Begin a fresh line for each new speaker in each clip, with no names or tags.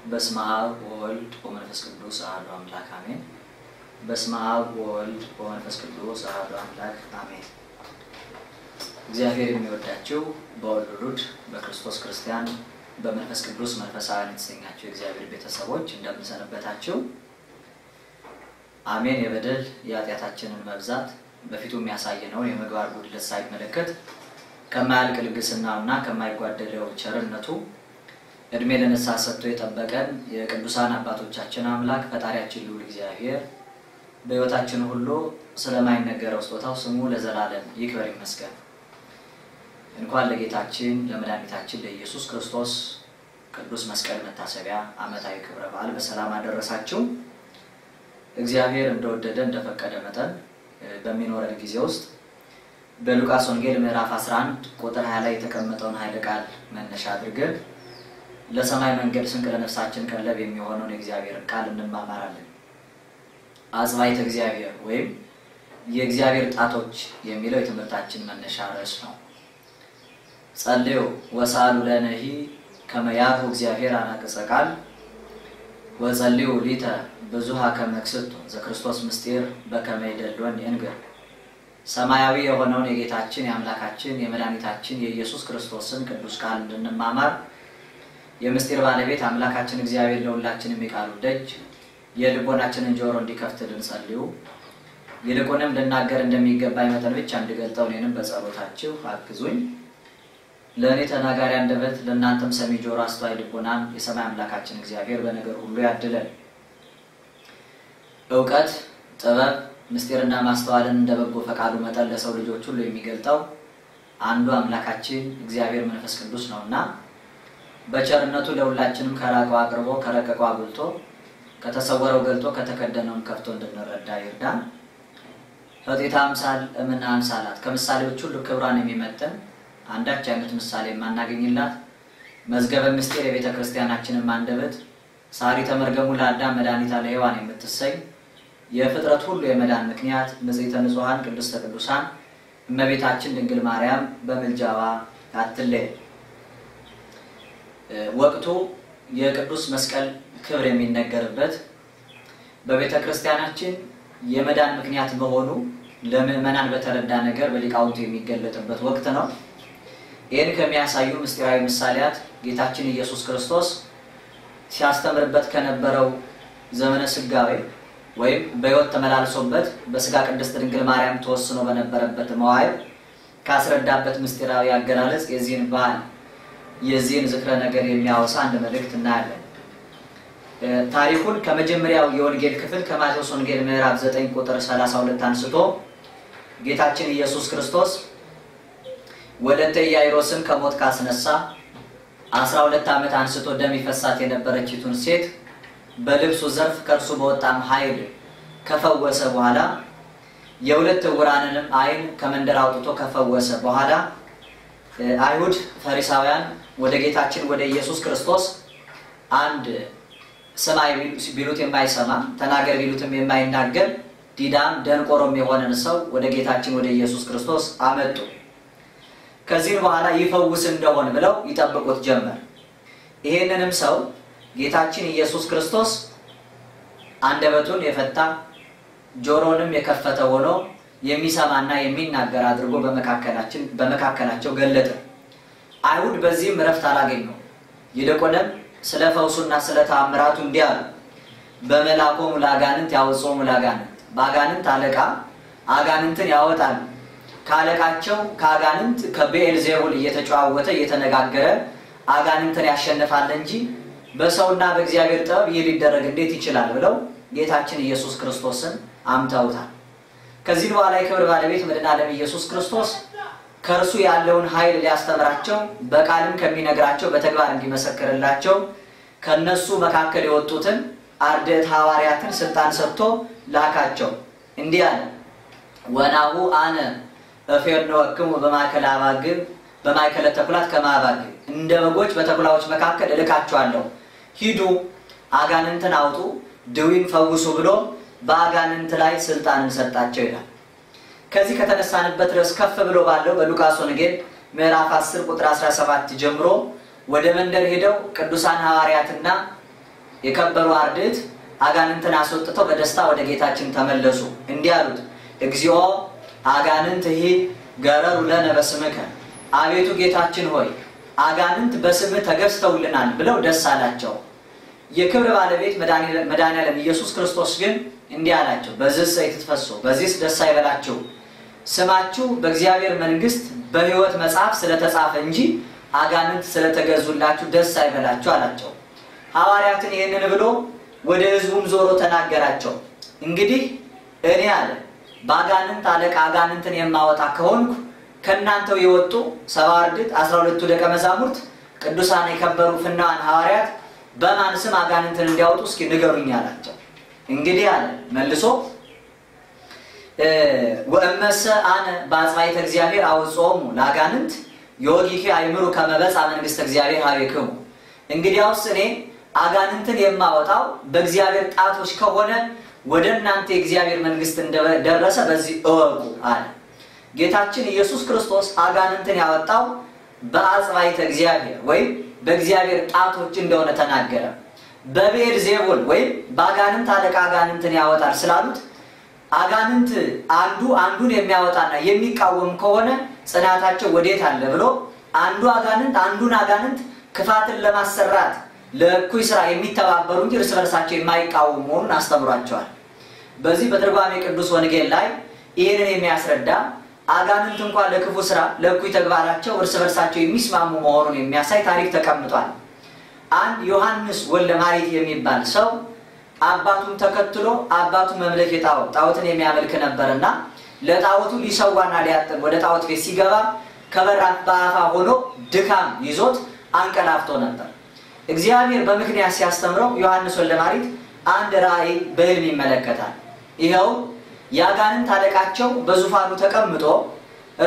በስመ አብ ወወልድ ወመንፈስ ቅዱስ አሐዱ አምላክ አሜን። በስመ አብ ወወልድ ወመንፈስ ቅዱስ አሐዱ አምላክ አሜን። እግዚአብሔር የሚወዳችሁ በወልድ በክርስቶስ ክርስቲያን በመንፈስ ቅዱስ መንፈሳውያን የተሰኛችሁ እግዚአብሔር ቤተሰቦች እንደምን ሰነበታችሁ? አሜን። የበደል የኃጢአታችንን መብዛት በፊቱ የሚያሳየነው የመግባር ጉድለት ሳይመለከት ከማያልቅ ልግስናውና ከማይጓደለው ቸርነቱ እድሜ ለነሳ ሰጥቶ የጠበቀን የቅዱሳን አባቶቻችን አምላክ ፈጣሪያችን ልዑል እግዚአብሔር በሕይወታችን ሁሉ ስለማይነገረው ስጦታው ስሙ ለዘላለም ይክበር ይመስገን። እንኳን ለጌታችን ለመድኃኒታችን ለኢየሱስ ክርስቶስ ቅዱስ መስቀል መታሰቢያ ዓመታዊ ክብረ በዓል በሰላም አደረሳችሁ። እግዚአብሔር እንደወደደ እንደፈቀደ መጠን በሚኖረን ጊዜ ውስጥ በሉቃስ ወንጌል ምዕራፍ 11 ቁጥር 20 ላይ የተቀመጠውን ኃይለ ቃል መነሻ አድርገን ለሰማይ መንገድ ስንቅ ለነፍሳችን ቀለብ የሚሆነውን የእግዚአብሔርን ቃል እንማማራለን። አጽባይተ እግዚአብሔር ወይም የእግዚአብሔር ጣቶች የሚለው የትምህርታችን መነሻ ርዕስ ነው። ጸልዩ ወሳሉ ለነሂ ከመ ያርሁ እግዚአብሔር አናቅጸ ቃል ወጸልዩ ሊተ ብዙሃ ከመክስቱ ዘክርስቶስ ምስጢር በከመ ይደልወን ይንገር። ሰማያዊ የሆነውን የጌታችን የአምላካችን የመድኃኒታችን የኢየሱስ ክርስቶስን ቅዱስ ቃል እንድንማማር የምስጢር ባለቤት አምላካችን እግዚአብሔር ለሁላችንም የቃሉ ደጅ የልቦናችንን ጆሮ እንዲከፍትልን ጸልዩ። ይልቁንም ልናገር እንደሚገባኝ መጠን ብቻ እንድገልጠው እኔንም በጸሎታችሁ አግዙኝ። ለእኔ ተናጋሪ አንደበት ለእናንተም ሰሚ ጆሮ አስተዋይ ልቦናን የሰማይ አምላካችን እግዚአብሔር በነገር ሁሉ ያድለን። ዕውቀት ጥበብ ምስጢርና ማስተዋልን እንደበጎ ፈቃዱ መጠን ለሰው ልጆች ሁሉ የሚገልጠው አንዱ አምላካችን እግዚአብሔር መንፈስ ቅዱስ ነውና በቸርነቱ ለሁላችንም ከራቀው አቅርቦ ከረቀቀው አጉልቶ ከተሰወረው ገልጦ ከተከደነው ከፍቶ እንድንረዳ ይርዳን። ፈጢታ አምሳል እምና አምሳላት ከምሳሌዎች ሁሉ ክብራን የሚመጥን አንዳች አይነት ምሳሌ ማናገኝላት መዝገበ ምስጢር የቤተ ክርስቲያናችንን አንደበት ሳሪተ መርገሙ ለአዳም መድኃኒታ ለሔዋን የምትሰኝ የፍጥረት ሁሉ የመዳን ምክንያት ንጽሕተ ንጹሐን ቅድስተ ቅዱሳን እመቤታችን ድንግል ማርያም በምልጃዋ አትለይ። ወቅቱ የቅዱስ መስቀል ክብር የሚነገርበት በቤተ ክርስቲያናችን የመዳን ምክንያት መሆኑ ለምእመናን በተረዳ ነገር በሊቃውንቱ የሚገለጥበት ወቅት ነው። ይህን ከሚያሳዩ ምስጢራዊ ምሳሌያት ጌታችን ኢየሱስ ክርስቶስ ሲያስተምርበት ከነበረው ዘመነ ስጋዌ ወይም በሕይወት ተመላልሶበት በስጋ ቅድስት ድንግል ማርያም ተወስኖ በነበረበት መዋዕል ካስረዳበት ምስጢራዊ አገላለጽ የዚህን ዝክረ ነገር የሚያወሳ አንድ መልእክት እናያለን። ታሪኩን ከመጀመሪያው የወንጌል ክፍል ከማቴዎስ ወንጌል ምዕራፍ 9 ቁጥር 32 አንስቶ ጌታችን ኢየሱስ ክርስቶስ ወለተ ኢያኢሮስን ከሞት ካስነሳ 12 ዓመት አንስቶ ደም ይፈሳት የነበረችቱን ሴት በልብሱ ዘርፍ ከርሱ በወጣም ኃይል ከፈወሰ በኋላ የሁለት ዕውራንንም ዓይን ከመንደር አውጥቶ ከፈወሰ በኋላ አይሁድ ፈሪሳውያን ወደ ጌታችን ወደ ኢየሱስ ክርስቶስ አንድ ሰማይ ቢሉት የማይሰማ ተናገር ቢሉትም የማይናገር ዲዳም ደንቆሮም የሆነን ሰው ወደ ጌታችን ወደ ኢየሱስ ክርስቶስ አመጡ። ከዚህ በኋላ ይፈውስ እንደሆነ ብለው ይጠብቁት ጀመር። ይሄንንም ሰው ጌታችን ኢየሱስ ክርስቶስ አንደበቱን የፈታ ጆሮንም የከፈተ ሆኖ የሚሰማና የሚናገር አድርጎ በመካከላቸው ገለጠ። አይሁድ በዚህም ረፍት አላገኙ። ይልቁንም ስለ ፈውሱና ስለ ተአምራቱ እንዲህ አሉ። በመላኮሙ ለአጋንንት ያወጾሙ ለአጋንንት በአጋንንት አለቃ አጋንንትን ያወጣል። ካለቃቸው ከአጋንንት ከቤኤልዜቡል እየተጨዋወተ እየተነጋገረ አጋንንትን ያሸንፋል እንጂ በሰውና በእግዚአብሔር ጥበብ ይህ ሊደረግ እንዴት ይችላል ብለው ጌታችን ኢየሱስ ክርስቶስን አምተውታል። ከዚህ በኋላ የክብር ባለቤት መድኃኔዓለም ኢየሱስ ክርስቶስ ከእርሱ ያለውን ኃይል ሊያስተምራቸው በቃልም ከሚነግራቸው በተግባር እንዲመሰክርላቸው ከነሱ መካከል የወጡትን አርድእት ሐዋርያትን ስልጣን ሰጥቶ ላካቸው። እንዲህ አለ። ወናሁ አነ እፌርነወክሙ በማእከለ አባግዕ በማእከለ ተኩላት ከመ አባግዕ እንደ በጎች በተኩላዎች መካከል እልካቸዋለሁ። ሂዱ አጋንንትን አውጡ ድውይን ፈውሱ ብሎ በአጋንንት ላይ ስልጣንን ሰጣቸው ይላል። ከዚህ ከተነሳንበት ድረስ ከፍ ብሎ ባለው በሉቃስ ወንጌል ምዕራፍ 10 ቁጥር 17 ጀምሮ ወደ መንደር ሄደው ቅዱሳን ሐዋርያትና የከበሩ አርድእት አጋንንትን አስወጥተው በደስታ ወደ ጌታችን ተመለሱ። እንዲህ አሉት፣ እግዚኦ አጋንንትሂ ገረሩ ለነ በስምከ፣ አቤቱ ጌታችን ሆይ አጋንንት በስምህ ተገዝተውልናል ብለው ደስ አላቸው። የክብር ባለቤት መድኃኔዓለም ኢየሱስ ክርስቶስ ግን እንዲህ አላቸው፣ በዚህ ይትፈሱ፣ በዚህ ደስ አይበላችሁ፣ ስማችሁ በእግዚአብሔር መንግስት በሕይወት መጽሐፍ ስለተጻፈ እንጂ አጋንንት ስለተገዙላችሁ ደስ አይበላችሁ አላቸው። ሐዋርያትን ይህንን ብሎ ወደ ሕዝቡም ዞሮ ተናገራቸው። እንግዲህ እኔ አለ በአጋንንት አለቃ አጋንንትን የማወጣ ከሆንኩ ከእናንተው የወጡ 70 አርድእት 12ቱ ደቀ መዛሙርት ቅዱሳን የከበሩ ፍናዋን ሐዋርያት በማን ስም አጋንንትን እንዲያወጡ እስኪ ንገሩኝ አላቸው። እንግዲህ አለ መልሶ ወእመሰ አነ በአጽባይተ እግዚአብሔር አውጾሙ ለአጋንንት ዮጊኪ አይምሩ ከመበጻ መንግስተ እግዚአብሔር ሀቤክሙ፣ እንግዲያውስ እኔ አጋንንትን የማወጣው በእግዚአብሔር ጣቶች ከሆነ ወደ እናንተ የእግዚአብሔር መንግስት እንደደረሰ በዚህ እወቁ አለ። ጌታችን ኢየሱስ ክርስቶስ አጋንንትን ያወጣው በአጽባይተ እግዚአብሔር ወይም በእግዚአብሔር ጣቶች እንደሆነ ተናገረ። በብዔልዜቡል ወይም በአጋንንት አለቃ አጋንንትን ያወጣል ስላሉት አጋንንት አንዱን የሚያወጣና የሚቃወም ከሆነ ጽናታቸው ወዴት አለ ብሎ አንዱን አጋንንት ክፋትን ለማሰራት ለኩይ ስራ የሚተባበሩ እንጂ እርስ በርሳቸው የማይቃወሙ መሆኑን አስተምሯቸዋል። በዚህ በትርጓሜ ቅዱስ ወንጌል ላይ ይሄንን የሚያስረዳ አጋንንት እንኳን ለክፉ ስራ ለኩይ ተግባራቸው እርስ በርሳቸው የሚስማሙ መሆኑን የሚያሳይ ታሪክ ተቀምጧል። አንድ ዮሐንስ ወልደ ማርያም የሚባል ሰው አባቱን ተከትሎ አባቱ መምለክ ጣዖትን የሚያመልክ ነበርና ለጣዖቱ ሊሰዋና ሊያጥን ወደ ጣዖት ቤት ሲገባ ከበራፍ በአፋ ሆኖ ድካም ይዞት አንቀላፍቶ ነበር። እግዚአብሔር በምክንያት ሲያስተምረው ዮሐንስ ወልደ ማርያም አንድ ራእይ በሕልም ይመለከታል። ይሄው ያጋንንት አለቃቸው በዙፋኑ ተቀምጦ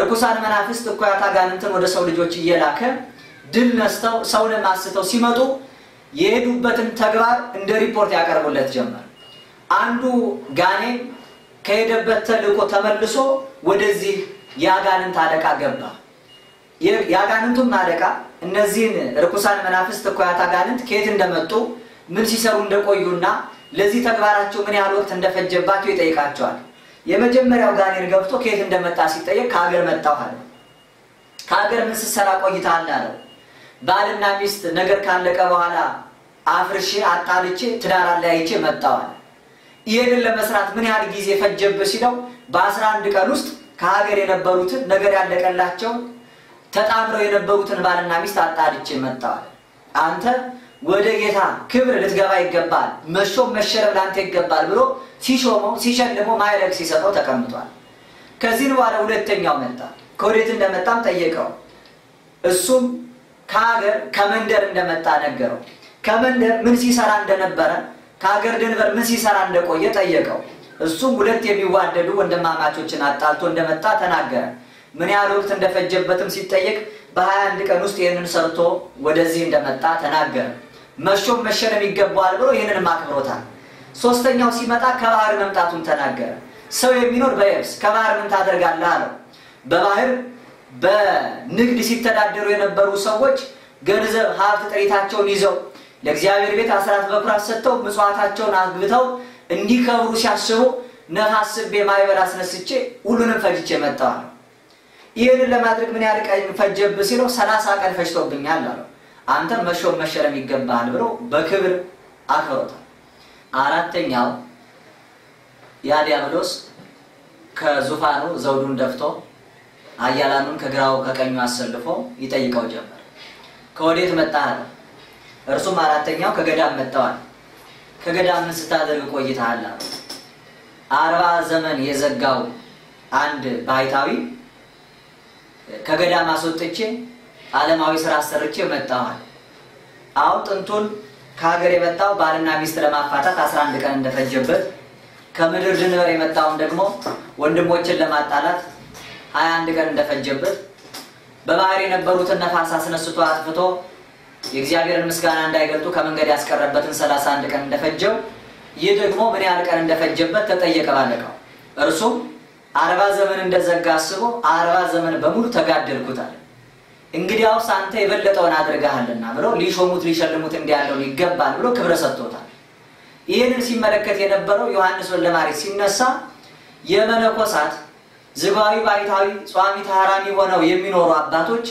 ርኩሳን መናፍስት እኩያት አጋንንትን ወደ ሰው ልጆች እየላከ ድል ነስተው ሰውን ማስተው ሲመጡ የሄዱበትን ተግባር እንደ ሪፖርት ያቀርቡለት ጀመር። አንዱ ጋኔን ከሄደበት ተልቆ ተመልሶ ወደዚህ ያጋንንት አለቃ ገባ። ያጋንንቱም አለቃ እነዚህን ርኩሳን መናፍስት እኩያት አጋንንት ከየት እንደመጡ ምን ሲሰሩ እንደቆዩና ለዚህ ተግባራቸው ምን ያህል ወቅት እንደፈጀባቸው ይጠይቃቸዋል። የመጀመሪያው ጋኔን ገብቶ ከየት እንደመጣ ሲጠየቅ ከሀገር መጣሁ አለ። ከሀገር ምን ስትሰራ ቆይተሃል አለው። ባልና ሚስት ነገር ካለቀ በኋላ አፍርሼ አጣልቼ ትዳር አለያይቼ መጣሁ አለ። ይሄንን ለመስራት ምን ያህል ጊዜ ፈጀብህ ሲለው በ11 ቀን ውስጥ ከሀገር የነበሩትን ነገር ያለቀላቸው ተጣምረው የነበሩትን ባልና ሚስት አጣልቼ መጣሁ አለ። አንተ ወደ ጌታ ክብር ልትገባ ይገባል፣ መሾም መሸለም ላንተ ይገባል ብሎ ሲሾመው ሲሸልመው ማይረግ ሲሰጠው ተቀምጧል። ከዚህ በኋላ ሁለተኛው መጣ። ከወዴት እንደመጣም ጠየቀው። እሱም ከሀገር ከመንደር እንደመጣ ነገረው። ከመንደር ምን ሲሰራ እንደነበረ ከሀገር ድንበር ምን ሲሰራ እንደቆየ ጠየቀው። እሱም ሁለት የሚዋደዱ ወንድማማቾችን አጣልቶ እንደመጣ ተናገረ። ምን ያህል ወቅት እንደፈጀበትም ሲጠየቅ በ21 ቀን ውስጥ ይሄንን ሰርቶ ወደዚህ እንደመጣ ተናገረ። መሾም መሸለም ይገባዋል ብሎ ይሄንን ማክብሮታል። ሶስተኛው ሲመጣ ከባህር መምጣቱን ተናገረ። ሰው የሚኖር በየብስ ከባህር ምን ታደርጋለህ አለው። በባህር በንግድ ሲተዳደሩ የነበሩ ሰዎች ገንዘብ ሀብት ጥሪታቸውን ይዘው ለእግዚአብሔር ቤት አስራት በኩራት ሰጥተው ምጽዋታቸውን አግብተው እንዲከብሩ ሲያስቡ ነፋስ ስቤ ማይበል አስነስቼ ሁሉንም ፈጅቼ መጣሁ። ይሄንን ለማድረግ ምን ያህል ቀን ፈጀብህ ሲለው 30 ቀን ፈጅቶብኛል አለው። አንተ መሾም መሸለም ይገባል ብሎ በክብር አክብሮታል። አራተኛው ዲያብሎስ ከዙፋኑ ዘውዱን ደፍቶ አያላኑን ከግራው ከቀኙ አሰልፎ ይጠይቀው ጀመር። ከወዴት መጣህ? እርሱም አራተኛው ከገዳም መጣዋል። ከገዳም ምን ስታደርግ ቆይተሃል? 40 ዘመን የዘጋው አንድ ባይታዊ ከገዳም አስወጥቼ ዓለማዊ ስራ አሰርቼ መጣሁ። አሁን ጥንቱን ከሀገር የመጣው ባልና ሚስት ለማፋታት 11 ቀን እንደፈጀበት ከምድር ድንበር የመጣውን ደግሞ ወንድሞችን ለማጣላት 21 ቀን እንደፈጀበት በባህር የነበሩትን ነፋስ አስነስቶ አጥፍቶ የእግዚአብሔርን ምስጋና እንዳይገልጡ ከመንገድ ያስቀረበትን 31 ቀን እንደፈጀው ይህ ደግሞ ምን ያህል ቀን እንደፈጀበት ተጠየቀ ባለቀው። እርሱም 40 ዘመን እንደዘጋ አስቦ 40 ዘመን በሙሉ ተጋደልኩታል። እንግዲያውስ አንተ የበለጠውን አድርገሃልና ብሎ ሊሾሙት ሊሸልሙት እንዲያለው ይገባል ብሎ ክብረ ሰጥቶታል። ይሄንን ሲመለከት የነበረው ዮሐንስ ወልደማርያም ሲነሳ የመነኮሳት ዝባዊ ባይታዊ ጿሚ ታራሚ ሆነው የሚኖሩ አባቶች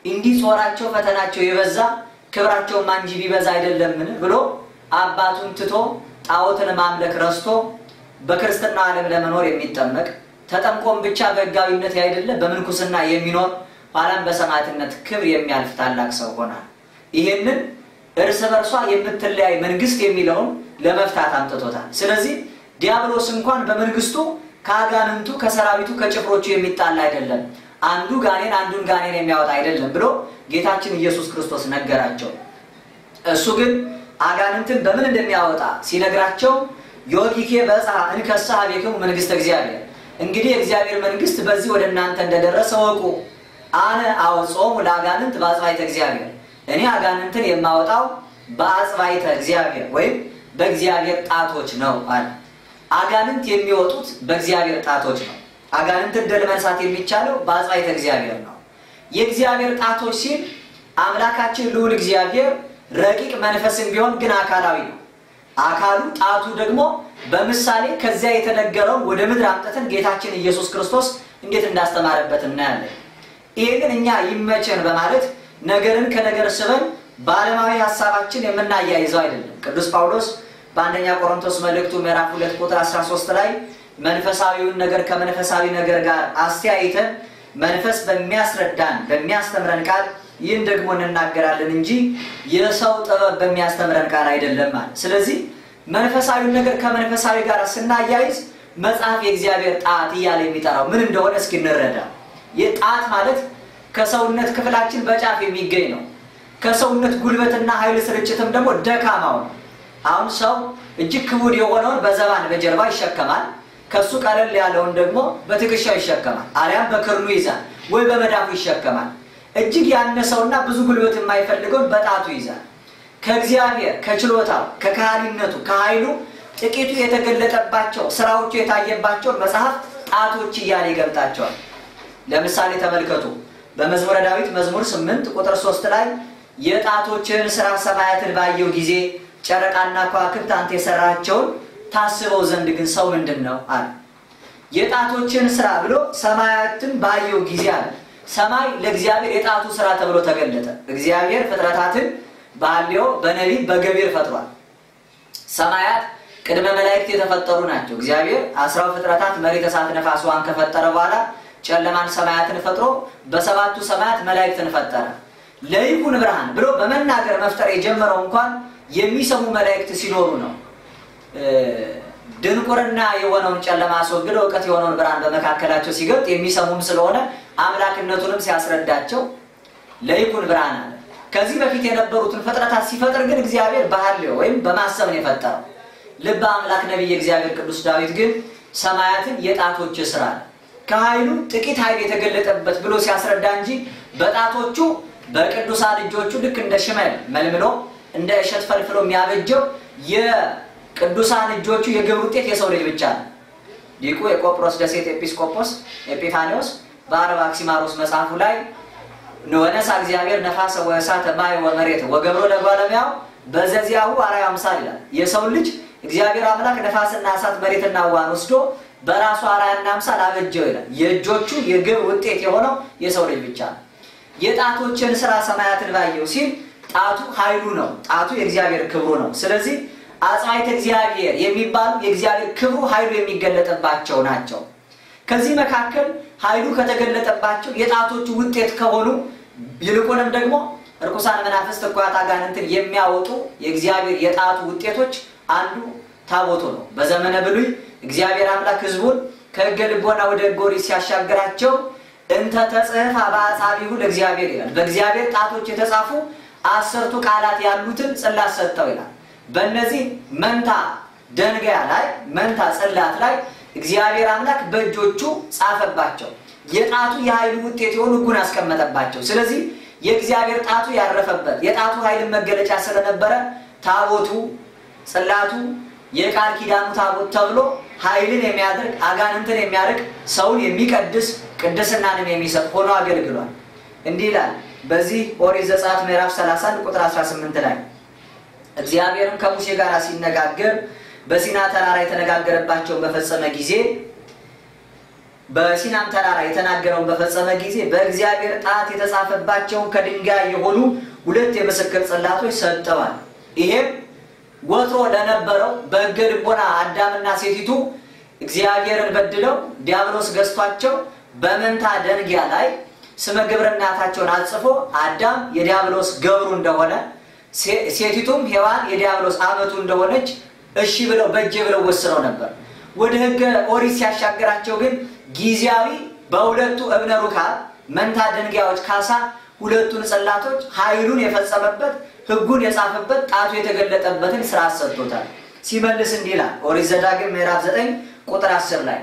እንዲህ ጾራቸው ፈተናቸው የበዛ ክብራቸው ማንጂ ቢበዛ አይደለምን ብሎ አባቱን ትቶ ጣዖትን ማምለክ ረስቶ በክርስትና ዓለም ለመኖር የሚጠመቅ ተጠምቆም ብቻ በሕጋዊነት አይደለ በመንኩስና የሚኖር ኋላም በሰማዕትነት ክብር የሚያልፍ ታላቅ ሰው ሆኗል። ይሄንን እርስ በርሷ የምትለያይ መንግስት የሚለውን ለመፍታት አምጥቶታል። ስለዚህ ዲያብሎስ እንኳን በመንግስቱ ካጋንንቱ ከሰራዊቱ ከጭፍሮቹ የሚጣላ አይደለም፣ አንዱ ጋኔን አንዱን ጋኔን የሚያወጣ አይደለም ብሎ ጌታችን ኢየሱስ ክርስቶስ ነገራቸው። እሱ ግን አጋንንትን በምን እንደሚያወጣ ሲነግራቸው ዮጊኬ በጻ እንከሳ ቤከሙ መንግስተ እግዚአብሔር እንግዲህ እግዚአብሔር መንግስት በዚህ ወደ እናንተ እንደደረሰ ወቁ አነ አውጾሙ ለአጋንንት በአጽባይተ እግዚአብሔር እኔ አጋንንትን የማወጣው በአጽባይተ እግዚአብሔር ወይም በእግዚአብሔር ጣቶች ነው አለ። አጋንንት የሚወጡት በእግዚአብሔር ጣቶች ነው። አጋንንትን ድል መንሳት የሚቻለው በአጽባይተ እግዚአብሔር ነው። የእግዚአብሔር ጣቶች ሲል አምላካችን ልዑል እግዚአብሔር ረቂቅ መንፈስም ቢሆን ግን አካላዊ ነው። አካሉ ጣቱ ደግሞ በምሳሌ ከዚያ የተነገረው ወደ ምድር አምጥተን ጌታችን ኢየሱስ ክርስቶስ እንዴት እንዳስተማረበት እናያለን። ይሄንን እኛ ይመቸን በማለት ነገርን ከነገር ስበን ባለማዊ ሐሳባችን የምናያይዘው አይደለም። ቅዱስ ጳውሎስ በአንደኛ ቆሮንቶስ መልእክቱ ምዕራፍ 2 ቁጥር 13 ላይ መንፈሳዊውን ነገር ከመንፈሳዊ ነገር ጋር አስተያይተን መንፈስ በሚያስረዳን በሚያስተምረን ቃል ይህን ደግሞ እንናገራለን እንጂ የሰው ጥበብ በሚያስተምረን ቃል አይደለም ማለት። ስለዚህ መንፈሳዊውን ነገር ከመንፈሳዊ ጋር ስናያይዝ መጽሐፍ የእግዚአብሔር ጣት እያለ የሚጠራው ምን እንደሆነ እስኪ እንረዳ። የጣት ማለት ከሰውነት ክፍላችን በጫፍ የሚገኝ ነው። ከሰውነት ጉልበትና ኃይል ስርጭትም ደግሞ ደካማው ነው። አሁን ሰው እጅግ ክቡድ የሆነውን በዘባን በጀርባ ይሸከማል፣ ከሱ ቀለል ያለውን ደግሞ በትከሻው ይሸከማል፣ አሊያም በክርኑ ይዛል ወይ በመዳፉ ይሸከማል። እጅግ ያነሰውና ብዙ ጉልበት የማይፈልገውን በጣቱ ይዛል። ከእግዚአብሔር ከችሎታው ከካህሊነቱ ከኃይሉ ጥቂቱ የተገለጠባቸው ስራዎቹ የታየባቸው መጽሐፍ ጣቶች እያለ ይገልጣቸዋል። ለምሳሌ ተመልከቱ በመዝሙረ ዳዊት መዝሙር 8 ቁጥር 3 ላይ የጣቶችን ስራ ሰማያትን ባየው ጊዜ ጨረቃና ከዋክብት አንተ የሰራቸውን ታስበው ዘንድ ግን ሰው ምንድነው አለ። የጣቶችን ስራ ብሎ ሰማያትን ባየው ጊዜ አለ። ሰማይ ለእግዚአብሔር የጣቱ ስራ ተብሎ ተገለጠ። እግዚአብሔር ፍጥረታትን ባልዮ በነቢብ በገቢር ፈጥሯል። ሰማያት ቅድመ መላእክት የተፈጠሩ ናቸው። እግዚአብሔር 10 ፍጥረታት መሬት እሳት ነፋስ ውሃን ከፈጠረ በኋላ ጨለማን ሰማያትን ፈጥሮ በሰባቱ ሰማያት መላእክትን ፈጠረ። ለይኩን ብርሃን ብሎ በመናገር መፍጠር የጀመረው እንኳን የሚሰሙ መላእክት ሲኖሩ ነው። ድንቁርና የሆነውን ጨለማ አስወግዶ ዕውቀት የሆነውን ብርሃን በመካከላቸው ሲገልጥ የሚሰሙም ስለሆነ አምላክነቱንም ሲያስረዳቸው ለይኩን ብርሃን አለ። ከዚህ በፊት የነበሩትን ፍጥረታት ሲፈጥር ግን እግዚአብሔር በሐልዮ ወይም በማሰብ ነው የፈጠረው። ልበ አምላክ ነብይ እግዚአብሔር ቅዱስ ዳዊት ግን ሰማያትን የጣቶች ስራ ከኃይሉ ጥቂት ኃይል የተገለጠበት ብሎ ሲያስረዳ እንጂ በጣቶቹ በቅዱሳን እጆቹ ልክ እንደ ሽመል መልምሎ እንደ እሸት ፈልፍሎ የሚያበጀው የቅዱሳን እጆቹ የግብር ውጤት የሰው ልጅ ብቻ ነው። ሊቁ የቆጵሮስ ደሴት ኤጲስቆጶስ ኤጲፋኒዮስ በአርባክሲማሮስ መጽሐፉ ላይ ነወነሳ እግዚአብሔር ነፋስ ወእሳት ማይ ወመሬት ወገብሮ ለጓለሚያው በዘዚያው አራያ አምሳል ይላል። የሰው ልጅ እግዚአብሔር አምላክ ነፋስና እሳት መሬትና ውሃን ወስዶ በራሱ አራያና አምሳል አበጀው ይላል። የእጆቹ የግብር ውጤት የሆነው የሰው ልጅ ብቻ ነው። የጣቶችን ስራ ሰማያትን ባየው ሲል ጣቱ ኃይሉ ነው። ጣቱ የእግዚአብሔር ክብሩ ነው። ስለዚህ አጽባይተ እግዚአብሔር የሚባሉ የእግዚአብሔር ክብሩ ኃይሉ የሚገለጥባቸው ናቸው። ከዚህ መካከል ኃይሉ ከተገለጠባቸው የጣቶቹ ውጤት ከሆኑ ይልቁንም ደግሞ ርኩሳን መናፍስት ቋታ አጋንንትን የሚያወጡ የእግዚአብሔር የጣቱ ውጤቶች አንዱ ታቦቱ ነው። በዘመነ ብሉይ እግዚአብሔር አምላክ ሕዝቡን ከሕገ ልቦና ወደ ሕገ ኦሪት ሲያሻግራቸው እንተ ተጽሕፋ በአጻብዒሁ ለእግዚአብሔር ይላል። በእግዚአብሔር ጣቶች የተጻፉ 10ቱ ቃላት ያሉትን ጽላት ሰጠው ይላል። በእነዚህ መንታ ደንጋያ ላይ መንታ ጽላት ላይ እግዚአብሔር አምላክ በእጆቹ ጻፈባቸው። የጣቱ የኃይሉ ውጤት የሆኑ ሕጉን አስቀመጠባቸው። ስለዚህ የእግዚአብሔር ጣቱ ያረፈበት የጣቱ ኃይል መገለጫ ስለነበረ ታቦቱ ጽላቱ የቃል ኪዳኑ ታቦት ተብሎ ኃይልን የሚያደርግ አጋንንትን የሚያርቅ ሰውን የሚቀድስ ቅድስናንም የሚሰጥ ሆኖ አገልግሏል። እንዲህ ይላል በዚህ ኦሪት ዘጸአት ምዕራፍ 31 ቁጥር 18 ላይ እግዚአብሔርም ከሙሴ ጋር ሲነጋገር በሲና ተራራ የተነጋገረባቸውን በፈጸመ ጊዜ በሲናም ተራራ የተናገረውን በፈጸመ ጊዜ በእግዚአብሔር ጣት የተጻፈባቸው ከድንጋይ የሆኑ ሁለት የምስክር ጽላቶች ሰጠዋል። ይሄም ወትሮ ለነበረው በሕገ ልቦና አዳምና ሴቲቱ እግዚአብሔርን በድለው ዲያብሎስ ገዝቷቸው በመንታ ደንጊያ ላይ ስመ ግብረ እናታቸውን አጽፎ አዳም የዲያብሎስ ገብሩ እንደሆነ ሴቲቱም ሔዋን የዲያብሎስ አመቱ እንደሆነች እሺ ብለው በእጄ ብለው ወስነው ነበር። ወደ ሕገ ኦሪት ሲያሻግራቸው ግን ጊዜያዊ በሁለቱ እብነ ሩካብ መንታ ደንጊያዎች ካሳ ሁለቱን ጽላቶች ኃይሉን የፈጸመበት ሕጉን የጻፈበት ጣቱ የተገለጠበትን ስራ ሰጥቶታል። ሲመልስ እንዲህ ይላል ኦሪት ዘዳግም ምዕራፍ 9 ቁጥር 10 ላይ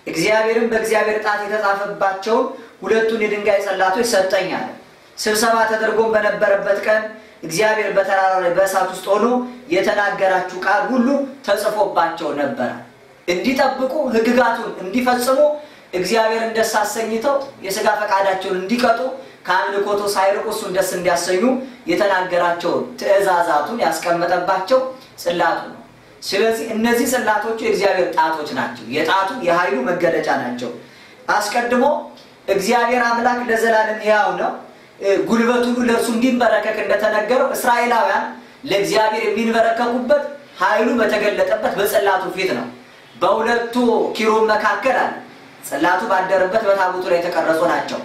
እግዚአብሔርም በእግዚአብሔር ጣት የተጻፈባቸው ሁለቱን የድንጋይ ጽላቶች ሰጠኝ አለ። ስብሰባ ተደርጎም በነበረበት ቀን እግዚአብሔር በተራራው ላይ በእሳት ውስጥ ሆኖ የተናገራችሁ ቃል ሁሉ ተጽፎባቸው ነበር። እንዲጠብቁ ሕግጋቱን እንዲፈጽሙ እግዚአብሔርን ደስ አሰኝተው የሥጋ ፈቃዳቸውን እንዲቀጡ ከአምልኮቱ ሳይርቁ እሱን ደስ እንዲያሰኙ የተናገራቸውን ትእዛዛቱን ያስቀመጠባቸው ጽላቱ ነው። ስለዚህ እነዚህ ጽላቶቹ የእግዚአብሔር ጣቶች ናቸው። የጣቱ የኃይሉ መገለጫ ናቸው። አስቀድሞ እግዚአብሔር አምላክ ለዘላለም ሕያው ነው፣ ጉልበቱ ሁሉ ለእርሱ እንዲንበረከክ እንደተነገረው እስራኤላውያን ለእግዚአብሔር የሚንበረከኩበት ኃይሉ በተገለጠበት በጽላቱ ፊት ነው። በሁለቱ ኪሩብ መካከል አለ። ጽላቱ ባደረበት በታቦቱ ላይ የተቀረጹ ናቸው።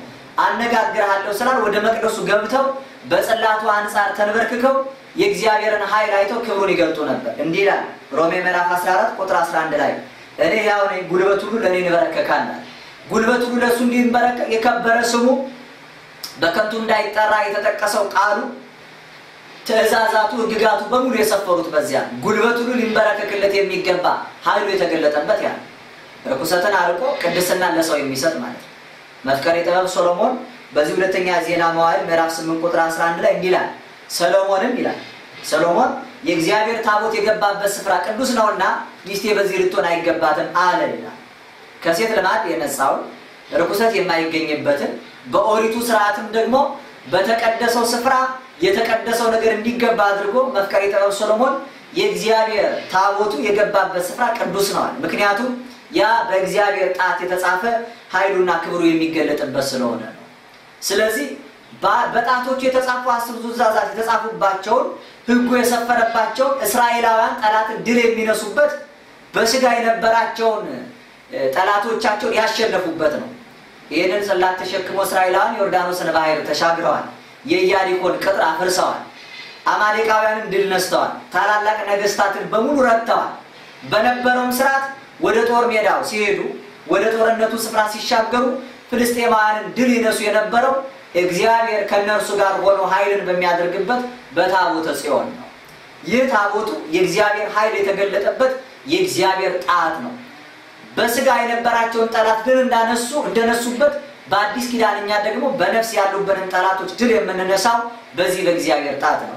አነጋግርሃለሁ ስላል ወደ መቅደሱ ገብተው በጽላቱ አንጻር ተንበርክከው የእግዚአብሔርን ኃይል አይተው ክብሩን ይገልጡ ነበር። እንዲህ ይላል ሮሜ ምዕራፍ 14 ቁጥር 11 ላይ እኔ ሕያው ነኝ፣ ጉልበት ሁሉ ለኔ ይንበረከካል። ጉልበት ሁሉ ለሱ እንዲንበረከክ የከበረ ስሙ በከንቱ እንዳይጠራ የተጠቀሰው ቃሉ ትእዛዛቱ ሕግጋቱ በሙሉ የሰፈሩት በዚያ ጉልበት ሁሉ ሊንበረከክለት የሚገባ ኃይሉ የተገለጠበት ያ ርኩሰትን አርቆ ቅድስናን ለሰው የሚሰጥ ማለት ነው። መፍቀሬ ጥበብ ሶሎሞን በዚህ ሁለተኛ ዜና መዋዕል ምዕራፍ 8 ቁጥር 11 ላይ እንዲህ ይላል ሰሎሞንም ይላል ሰሎሞን የእግዚአብሔር ታቦት የገባበት ስፍራ ቅዱስ ነውና ሚስቴ በዚህ ልትሆን አይገባትም አለ ይላል። ከሴት ልማድ የነሳው ርኩሰት የማይገኝበትን በኦሪቱ ሥርዓትም ደግሞ በተቀደሰው ስፍራ የተቀደሰው ነገር እንዲገባ አድርጎ መፍቀሬ ጥበብ ሶሎሞን የእግዚአብሔር ታቦቱ የገባበት ስፍራ ቅዱስ ነው። ምክንያቱም ያ በእግዚአብሔር ጣት የተጻፈ ኃይሉና ክብሩ የሚገለጥበት ስለሆነ ነው። ስለዚህ በጣቶቹ የተጻፉ 10 ትእዛዛት የተጻፉባቸውን ሕጉ የሰፈረባቸውን እስራኤላውያን ጠላትን ድል የሚነሱበት በስጋ የነበራቸውን ጠላቶቻቸውን ያሸነፉበት ነው። ይህንን ጽላት ተሸክሞ እስራኤላውያን ዮርዳኖስን ባህር ተሻግረዋል። የኢያሪኮን ቅጥር አፍርሰዋል። አማሌቃውያንን ድል ነስተዋል። ታላላቅ ነገስታትን በሙሉ ረድተዋል። በነበረውም ሥርዓት ወደ ጦር ሜዳው ሲሄዱ ወደ ጦርነቱ ስፍራ ሲሻገሩ ፍልስጤማውያንን ድል ይነሱ የነበረው እግዚአብሔር ከነርሱ ጋር ሆኖ ኃይልን በሚያደርግበት በታቦተ ጽዮን ነው። ይህ ታቦቱ የእግዚአብሔር ኃይል የተገለጠበት የእግዚአብሔር ጣት ነው። በስጋ የነበራቸውን ጠላት ድል እንደነሱበት በአዲስ ኪዳንኛ ደግሞ በነፍስ ያሉበትን ጠላቶች ድል የምንነሳው በዚህ በእግዚአብሔር ጣት ነው።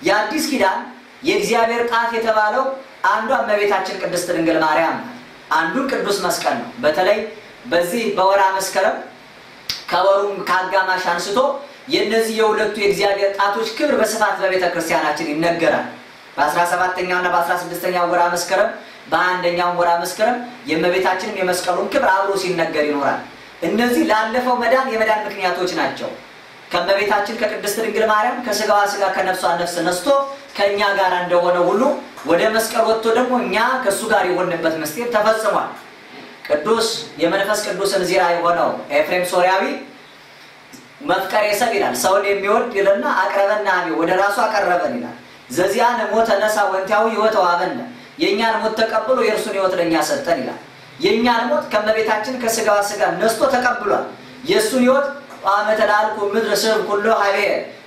የአዲስ ኪዳን የእግዚአብሔር ጣት የተባለው አንዱ እመቤታችን ቅድስት ድንግል ማርያም ነው። አንዱ ቅዱስ መስቀል ነው። በተለይ በዚህ በወራ መስከረም ከወሩም ከአጋማሽ አንስቶ የነዚህ የሁለቱ የእግዚአብሔር ጣቶች ክብር በስፋት በቤተ ክርስቲያናችን ይነገራል። በ17ኛው እና በ16ኛው ወራ መስከረም በአንደኛው ወራ መስከረም የእመቤታችንን የመስቀሉን ክብር አብሮ ሲነገር ይኖራል። እነዚህ ላለፈው መዳን የመዳን ምክንያቶች ናቸው። ከእመቤታችን ከቅድስት ድንግል ማርያም ከስጋዋ ስጋ ከነፍሷ ነፍስ ነስቶ ከኛ ጋር እንደሆነ ሁሉ ወደ መስቀል ወጥቶ ደግሞ እኛ ከሱ ጋር የሆንበት ምስጢር ተፈጽሟል። ቅዱስ የመንፈስ ቅዱስን ዚራ የሆነው ኤፍሬም ሶሪያዊ መፍቀሬ ሰብ ይላል ሰውን የሚወድ ይልና አቅረበና ወደ ራሱ አቀረበን ይላል። ዘዚያን ሞተ ነሳ ወንታው ይወተዋበን የኛን ሞት ተቀብሎ የእርሱን ሕይወት ለኛ ሰጠን ይላል። የኛን ሞት ከመቤታችን ከስጋዋ ስጋ ነስቶ ተቀብሏል። የእሱን ሕይወት አመተላልኩ ምድር ሰብ ሁሉ ሀቤ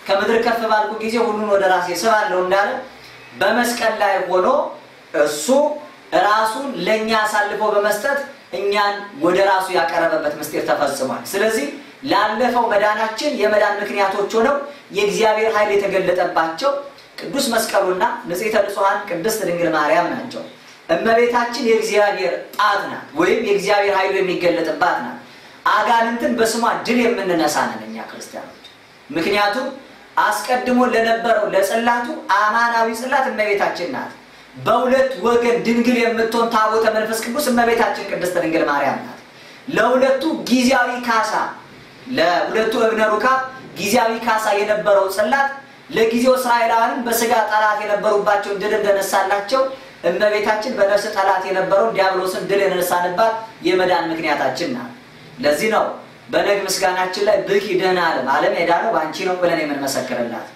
ከምድር ከፍ ባልኩ ጊዜ ሁሉን ወደ ራሴ ስባለሁ እንዳለ በመስቀል ላይ ሆኖ እሱ ራሱን ለኛ አሳልፎ በመስጠት እኛን ወደ ራሱ ያቀረበበት ምስጢር ተፈጽሟል። ስለዚህ ላለፈው መዳናችን የመዳን ምክንያቶች ሆነው የእግዚአብሔር ኃይል የተገለጠባቸው ቅዱስ መስቀሉና ንጽሕተ ንጹሐን ቅድስት ድንግል ማርያም ናቸው። እመቤታችን የእግዚአብሔር ጣት ናት ወይም የእግዚአብሔር ኃይሉ የሚገለጥባት ናት። አጋንንትን በስሟ ድል የምንነሳ ነን እኛ ክርስቲያኖች። ምክንያቱም አስቀድሞ ለነበረው ለጽላቱ አማናዊ ጽላት እመቤታችን ናት። በሁለት ወገን ድንግል የምትሆን ታቦተ መንፈስ ቅዱስ እመቤታችን ቅድስት ድንግል ማርያም ናት። ለሁለቱ ጊዜያዊ ካሳ ለሁለቱ እብነ ሩካብ ጊዜያዊ ካሳ የነበረው ጽላት ለጊዜው እስራኤላውያን በስጋ ጠላት የነበሩባቸው ድል እንደነሳላቸው እመቤታችን በነፍስ ጠላት የነበረው ዲያብሎስን ድል የነሳንባት የመዳን ምክንያታችን ናት። ለዚህ ነው በነግ ምስጋናችን ላይ ብኪ ደህና ዓለም የዳነው ባንቺ ነው ብለን የምንመሰክርላት።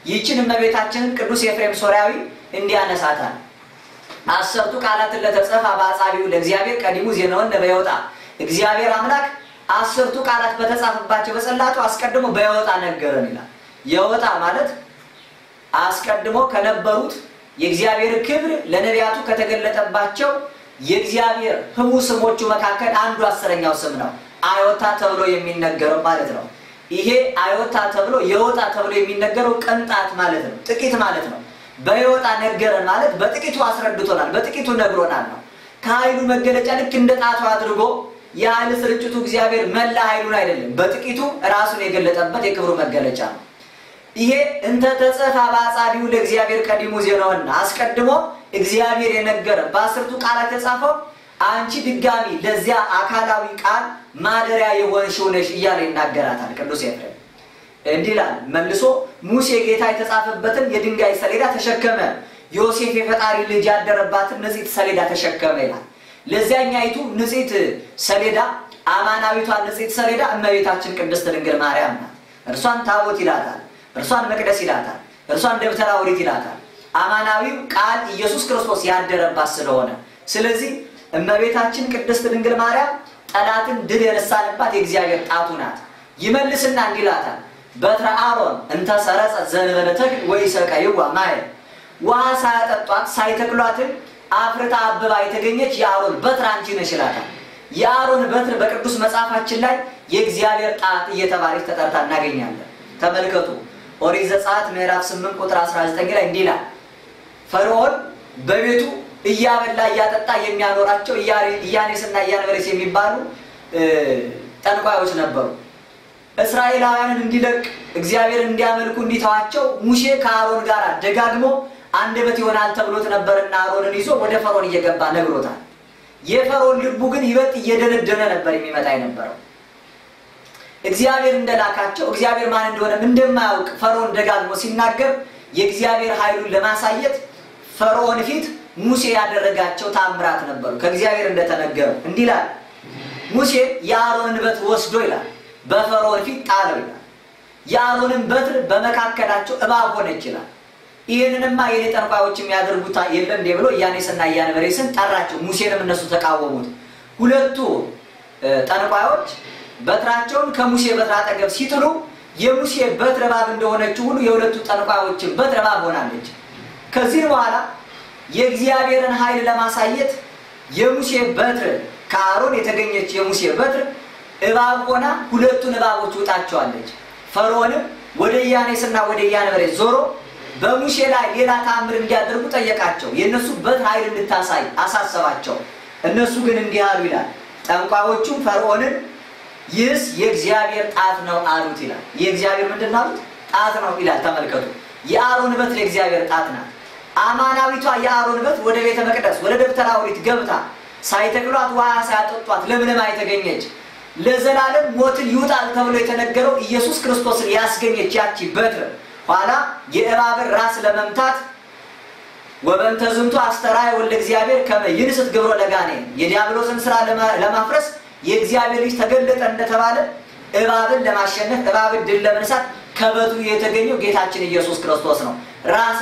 ይህችን እመቤታችንን ቅዱስ ኤፍሬም ሶርያዊ እንዲያነሳታል። አሰርቱ ቃላትን ለተጻፈ በአጻቢው ለእግዚአብሔር ቀዲሙ ዜናውን በይወጣ እግዚአብሔር አምላክ አሰርቱ ቃላት በተጻፈባቸው በጸላቱ አስቀድሞ በይወጣ ነገረን ይላል። ይወጣ ማለት አስቀድሞ ከነበሩት የእግዚአብሔር ክብር ለነቢያቱ ከተገለጠባቸው የእግዚአብሔር ህቡ ስሞቹ መካከል አንዱ 10ኛው ስም ነው። አዮታ ተብሎ የሚነገረው ማለት ነው። ይሄ አዮታ ተብሎ የወጣ ተብሎ የሚነገረው ቅንጣት ማለት ነው፣ ጥቂት ማለት ነው። በይወጣ ነገረን ማለት በጥቂቱ አስረድቶናል፣ በጥቂቱ ነግሮናል ነው። ከኃይሉ መገለጫ ልክ እንደ ጣቱ አድርጎ የኃይል ስርጭቱ እግዚአብሔር መላ ኃይሉን አይደለም በጥቂቱ ራሱን የገለጠበት የክብሩ መገለጫ ነው። ይሄ እንተ ተጽፋ በአጻቢው ለእግዚአብሔር ቀዲሙ ዜናውን አስቀድሞ እግዚአብሔር የነገረ በአስርቱ ቃላት ተጻፈው አንቺ ድጋሚ ለዚያ አካላዊ ቃል ማደሪያ የሆንሽው ነሽ እያለ ይናገራታል ቅዱስ ኤፍሬም። እንዲላል መልሶ ሙሴ ጌታ የተጻፈበትን የድንጋይ ሰሌዳ ተሸከመ፣ ዮሴፍ የፈጣሪ ልጅ ያደረባትን ንጽሕት ሰሌዳ ተሸከመ ይላል። ለዚያኛይቱ ንጽሕት ሰሌዳ አማናዊቷ ንጽሕት ሰሌዳ እመቤታችን ቅድስት ድንግል ማርያም ናት። እርሷን ታቦት ይላታል፣ እርሷን መቅደስ ይላታል፣ እርሷን ደብተራ ኦሪት ይላታል። አማናዊው ቃል ኢየሱስ ክርስቶስ ያደረባት ስለሆነ ስለዚህ እመቤታችን ቅድስት ድንግል ማርያም ጠላትን ድል የነሳንባት የእግዚአብሔር ጣቱ ናት። ይመልስና እንዲላታል በትረ አሮን እንተ ሰረጸ ዘንበለ ተክል ወይሰቀይዋ ማይ ውሃ ሳያጠጧት ሳይተክሏትን አፍርታ አበባ የተገኘች የአሮን በትር አንቺ ነሽ ይላታል። የአሮን በትር በቅዱስ መጽሐፋችን ላይ የእግዚአብሔር ጣት እየተባለች ተጠርታ እናገኛለን። ተመልከቱ ኦሪት ዘጸአት ምዕራፍ 8 ቁጥር 19 ላይ እንዲህ ይላል ፈርዖን በቤቱ እያበላ እያጠጣ የሚያኖራቸው ኢያኔስና ኢያንበሬስ የሚባሉ ጠንቋዮች ነበሩ። እስራኤላውያንን እንዲለቅ እግዚአብሔር እንዲያመልኩ እንዲተዋቸው ሙሴ ከአሮን ጋር ደጋግሞ አንደበት ይሆናል ተብሎት ነበርና አሮንን ይዞ ወደ ፈርዖን እየገባ ነግሮታል። የፈርዖን ልቡ ግን ይበልጥ እየደነደነ ነበር የሚመጣ የነበረው። እግዚአብሔር እንደላካቸው እግዚአብሔር ማን እንደሆነ እንደማያውቅ ፈርዖን ደጋግሞ ሲናገር የእግዚአብሔር ኃይሉን ለማሳየት ፈርዖን ፊት ሙሴ ያደረጋቸው ታምራት ነበሩ። ከእግዚአብሔር እንደተነገረው እንዲላል ሙሴ የአሮንን በትር ወስዶ ይላል በፈርዖን ፊት ጣለው ይላል። የአሮንን በትር በመካከላቸው እባብ ሆነች ይላል። ይሄንንማ የኔ ጠንቋዮች የሚያደርጉት የለም እንዴ ብሎ ኢያኔስና ኢያንበሬስን ጠራቸው። ሙሴንም እነሱ ተቃወሙት። ሁለቱ ጠንቋዮች በትራቸውን ከሙሴ በትር አጠገብ ሲጥሉ የሙሴ በትር እባብ እንደሆነች ሁሉ የሁለቱ ጠንቋዮችን በትር እባብ ሆናለች። ከዚህ በኋላ የእግዚአብሔርን ኃይል ለማሳየት የሙሴ በትር ከአሮን የተገኘች የሙሴ በትር እባብ ሆና ሁለቱን እባቦች ውጣቸዋለች። ፈርዖንም ወደ ኢያኔስና ወደ ኢያንበሬስ ዞሮ በሙሴ ላይ ሌላ ተአምር እንዲያደርጉ ጠየቃቸው። የነሱ በትር ኃይል እንድታሳይ አሳሰባቸው። እነሱ ግን እንዲህ አሉ ይላል ጠንቋዮቹም ፈርዖንን ይህስ የእግዚአብሔር ጣት ነው አሉት ይላል። የእግዚአብሔር ምንድነው አሉት? ጣት ነው ይላል። ተመልከቱ የአሮን በትር የእግዚአብሔር ጣት ናት። አማናዊቷ የአሮን በትር ወደ ቤተ መቅደስ ወደ ደብተራ ኦሪት ገብታ ሳይተክሏት ውሃ ሳያጠጧት ለምለማ የተገኘች ለዘላለም ሞትን ይውጣል ተብሎ የተነገረው ኢየሱስ ክርስቶስን ያስገኘች ያቺ በትር ኋላ የእባብን ራስ ለመምታት ወበንተ ዝንቱ አስተራየ ወልደ እግዚአብሔር ከመ ይንስት ግብሮ ለጋኔን የዲያብሎስን ስራ ለማፍረስ የእግዚአብሔር ልጅ ተገለጠ እንደተባለ እባብን ለማሸነፍ እባብን ድል ለመንሳት ከበትሩ የተገኘው ጌታችን ኢየሱስ ክርስቶስ ነው።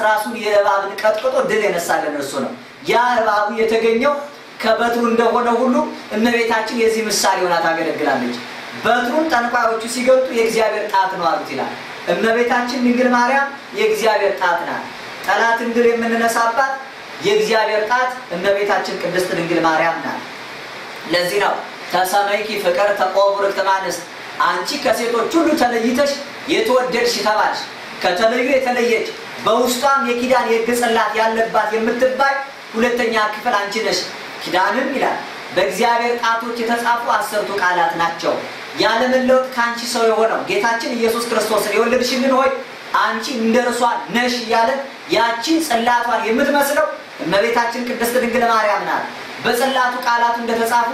ራሱን የእባብን ቀጥቅጦ ድል የነሳልን እርሱ ነው። ያ እባቡ የተገኘው ከበትሩ እንደሆነ ሁሉ እመቤታችን የዚህ ምሳሌ ሆና ታገለግላለች። በትሩን ጠንቋዮቹ ሲገልጡ የእግዚአብሔር ጣት ነው አሉት ይላል። እመቤታችን ድንግል ማርያም የእግዚአብሔር ጣት ናት። ጠላትን ድል የምንነሳባት የእግዚአብሔር ጣት እመቤታችን ቅድስት ድንግል ማርያም ናት። ለዚህ ነው ተሰመይኪ ፍቅር ተቆብርክ ተማንስ አንቺ ከሴቶች ሁሉ ተለይተሽ የተወደድሽ ተባልሽ። ከተለዩ የተለየች በውስጧም የኪዳን የሕግ ጽላት ያለባት የምትባይ ሁለተኛ ክፍል አንቺ ነሽ። ኪዳንም ይላል በእግዚአብሔር ጣቶች የተጻፉ 10ቱ ቃላት ናቸው። ያለመለወጥ ካንቺ ሰው የሆነው ጌታችን ኢየሱስ ክርስቶስን የወለድሽልን ሆይ አንቺ እንደርሷ ነሽ እያለ ያቺን ጽላቷን የምትመስለው እመቤታችን ቅድስት ድንግል ማርያም ናት። በጽላቱ ቃላቱ እንደተጻፉ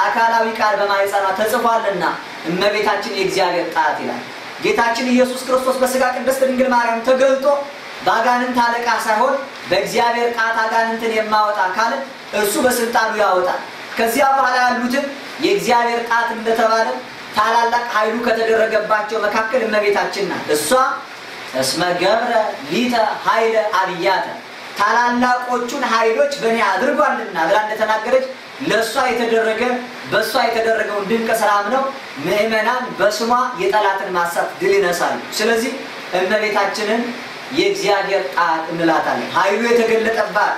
አካላዊ ቃል በማኅፀኗ ተጽፏልና እመቤታችን የእግዚአብሔር ጣት ይላል። ጌታችን ኢየሱስ ክርስቶስ በሥጋ ቅድስት ድንግል ማርያም ተገልጦ በአጋንንት አለቃ ሳይሆን በእግዚአብሔር ጣት አጋንንትን የማወጣ ካለ እርሱ በስልጣኑ ያወጣል። ከዚያ በኋላ ያሉትን የእግዚአብሔር ጣት እንደተባለ ታላላቅ ኃይሉ ከተደረገባቸው መካከል እመቤታችን ናት። እሷ እስመ ገብረ ሊተ ኃይለ አብያተ ታላላቆቹን ኃይሎች በእኔ አድርጓልና ብላ እንደተናገረች ለእሷ የተደረገ በእሷ የተደረገውን ድንቅ ስራም ነው ምእመናን በስሟ የጠላትን ማሳት ድል ይነሳሉ። ስለዚህ እመቤታችንን የእግዚአብሔር ጣት እንላታለን። ኃይሉ የተገለጠባት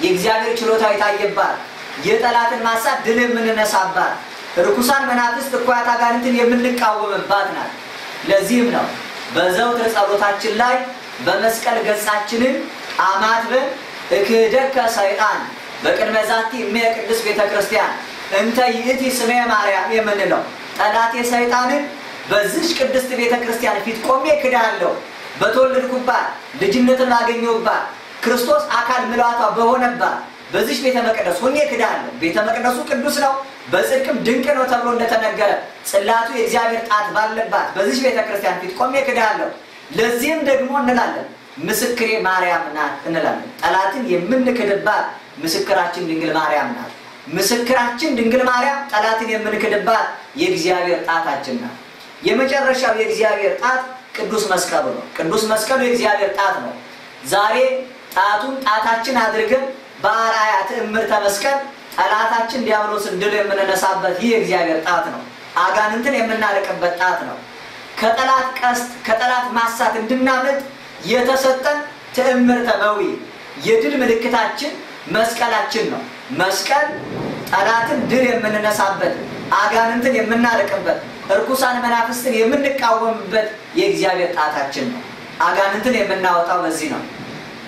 የእግዚአብሔር ችሎታ የታየባት የጠላትን ማሳት ድል የምንነሳባት ርኩሳን መናፍስት እኩያት አጋንንትን የምንቃወምባት ናት። ለዚህም ነው በዘውትር ጸሎታችን ላይ በመስቀል ገጻችንን አማትበን እክህደከ ሰይጣን በቅድመ ዛቲ እመ ቅድስት ቤተክርስቲያን እንተ ይእቲ ስሜ ማርያም የምንለው ጠላቴ ሰይጣንን በዚህች ቅድስት ቤተክርስቲያን ፊት ቆሜ ክዳለሁ። በተወለድኩባት ልጅነትን አገኘሁባት ክርስቶስ አካል ምልአቷ በሆነባት በዚህች ቤተ መቅደስ ሆኜ ክዳለሁ። ቤተ መቅደሱ ቅዱስ ነው፣ በጽድቅም ድንቅ ነው ተብሎ እንደተነገረ ጽላቱ የእግዚአብሔር ጣት ባለባት በዚህች ቤተክርስቲያን ፊት ቆሜ ክዳለሁ። ለዚህም ደግሞ እንላለን ምስክሬ ማርያም ናት እንላለን። ጠላትን የምንክድባት ምስክራችን ድንግል ማርያም ናት። ምስክራችን ድንግል ማርያም ጠላትን የምንክድባት የእግዚአብሔር ጣታችን ናት። የመጨረሻው የእግዚአብሔር ጣት ቅዱስ መስቀሉ ነው። ቅዱስ መስቀሉ የእግዚአብሔር ጣት ነው። ዛሬ ጣቱን ጣታችን አድርገን በአርአያ ትዕምርተ መስቀል ጠላታችን ዲያብሎስን ድል የምንነሳበት ይህ የእግዚአብሔር ጣት ነው። አጋንንትን የምናርቅበት ጣት ነው። ከጠላት ቀስት ከጠላት ማሳት እንድናመልጥ የተሰጠን ትዕምርተ መዊ የድል ምልክታችን መስቀላችን ነው። መስቀል ጠላትን ድል የምንነሳበት አጋንንትን የምናርቅበት እርኩሳን መናፍስትን የምንቃወምበት የእግዚአብሔር ጣታችን ነው። አጋንንትን የምናወጣው በዚህ ነው።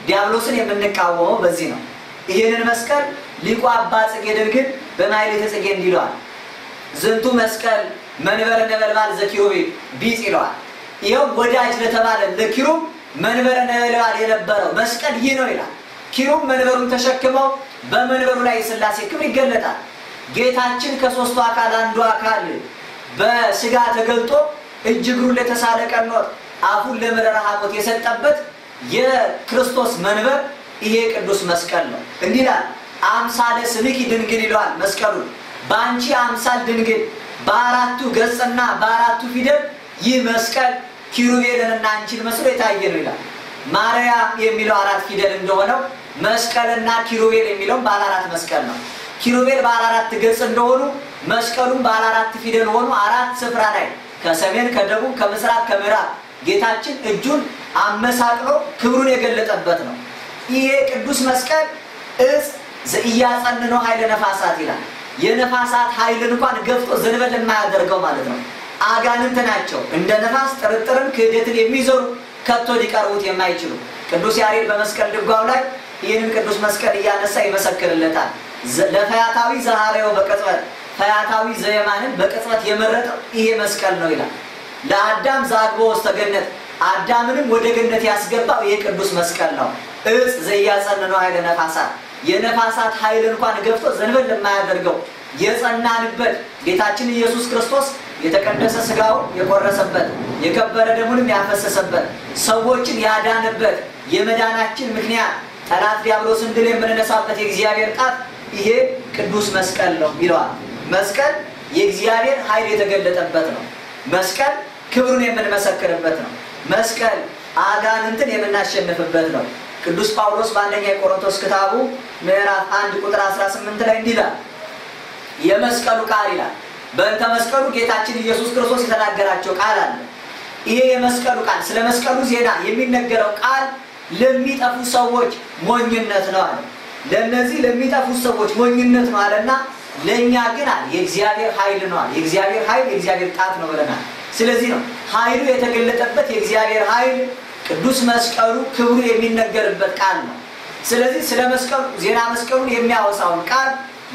ዲያብሎስን የምንቃወመው በዚህ ነው። ይሄንን መስቀል ሊቁ አባ ጽጌ ድንግል በማኅሌተ ጽጌ እንዲለዋል ዝንቱ መስቀል መንበረ ነበልባል ዘኪሩቤል ቢጽ ይለዋል። ይኸው ወዳጅ ለተባለ ለኪሩብ መንበረ ነበልባል የነበረው መስቀል ይህ ነው ይላል። ኪሩብ መንበሩን ተሸክመው በመንበሩ ላይ የሥላሴ ክብር ይገለጣል። ጌታችን ከሦስቱ አካል አንዱ አካል በሥጋ ተገልጦ እጅ እግሩን ለተሳለ ቀኖት አፉን ለመረረ ሐሞት የሰጠበት የክርስቶስ መንበር ይሄ ቅዱስ መስቀል ነው። እንዲህ ይላል አምሳለ ስምኪ ድንግል ይለዋል መስቀሉን። በአንቺ አምሳል ድንግል በአራቱ ገጽና በአራቱ ፊደል ይህ መስቀል ኪሩቤልንና አንቺን መስሎ የታየ ነው ይላል። ማርያም የሚለው አራት ፊደል እንደሆነው መስቀልና ኪሩቤል የሚለው ባለ አራት መስቀል ነው። ኪሩቤል ባለ አራት ገጽ እንደሆኑ መስቀሉም ባለ አራት ፊደል ሆኖ አራት ስፍራ ላይ ከሰሜን ከደቡብ ከምስራቅ ከምዕራብ ጌታችን እጁን አመሳቅሎ ክብሩን የገለጠበት ነው። ይሄ ቅዱስ መስቀል እጽ ዘኢያጸንኖ ኃይለ ነፋሳት ይላል። የነፋሳት ኃይል እንኳን ገፍቶ ዘንበል የማያደርገው ማለት ነው። አጋንንት ናቸው እንደ ነፋስ ጥርጥርን ክህደትን የሚዘሩ ከቶ ሊቀርቡት የማይችሉ። ቅዱስ ያሬድ በመስቀል ድጓው ላይ ይህንን ቅዱስ መስቀል እያነሳ ይመሰክርለታል። ለፈያታዊ ዘሐረዮ በቅጽበት ፈያታዊ ዘየማንን በቅጽበት የመረጠው ይሄ መስቀል ነው ይላል። ለአዳም ዘአግቦ ውስተ ገነት አዳምንም ወደ ገነት ያስገባው ይሄ ቅዱስ መስቀል ነው። እጽ ዘኢያጸንኖ ኃይለ ነፋሳት የነፋሳት ኃይል እንኳን ገፍቶ ዘንበል የማያደርገው የጸናንበት ጌታችን ኢየሱስ ክርስቶስ የተቀደሰ ሥጋው የቆረሰበት የከበረ ደሙንም ያፈሰሰበት ሰዎችን ያዳነበት የመዳናችን ምክንያት ጠላት ዲያብሎስን ድል የምንነሳበት የእግዚአብሔር ጣት ይሄ ቅዱስ መስቀል ነው ይለዋል። መስቀል የእግዚአብሔር ኃይል የተገለጠበት ነው። መስቀል ክብሩን የምንመሰክርበት ነው። መስቀል አጋንንትን የምናሸንፍበት ነው። ቅዱስ ጳውሎስ በአንደኛ የቆሮንቶስ ክታቡ ምዕራፍ 1 ቁጥር 18 ላይ እንዲህ ይላል የመስቀሉ ቃል ይላል። በእንተ መስቀሉ ጌታችን ኢየሱስ ክርስቶስ የተናገራቸው ቃል አለ። ይሄ የመስቀሉ ቃል ስለ መስቀሉ ዜና የሚነገረው ቃል ለሚጠፉ ሰዎች ሞኝነት ነው አለ። ለነዚህ ለሚጠፉ ሰዎች ሞኝነት ነው አለና ለኛ ግን አለ የእግዚአብሔር ኃይል ነው አለ። የእግዚአብሔር ኃይል የእግዚአብሔር ጣት ነው ብለናል። ስለዚህ ነው ኃይሉ የተገለጠበት የእግዚአብሔር ኃይል ቅዱስ መስቀሉ ክብሩ የሚነገርበት ቃል ነው። ስለዚህ ስለ መስቀሉ ዜና መስቀሉን የሚያወሳውን ቃል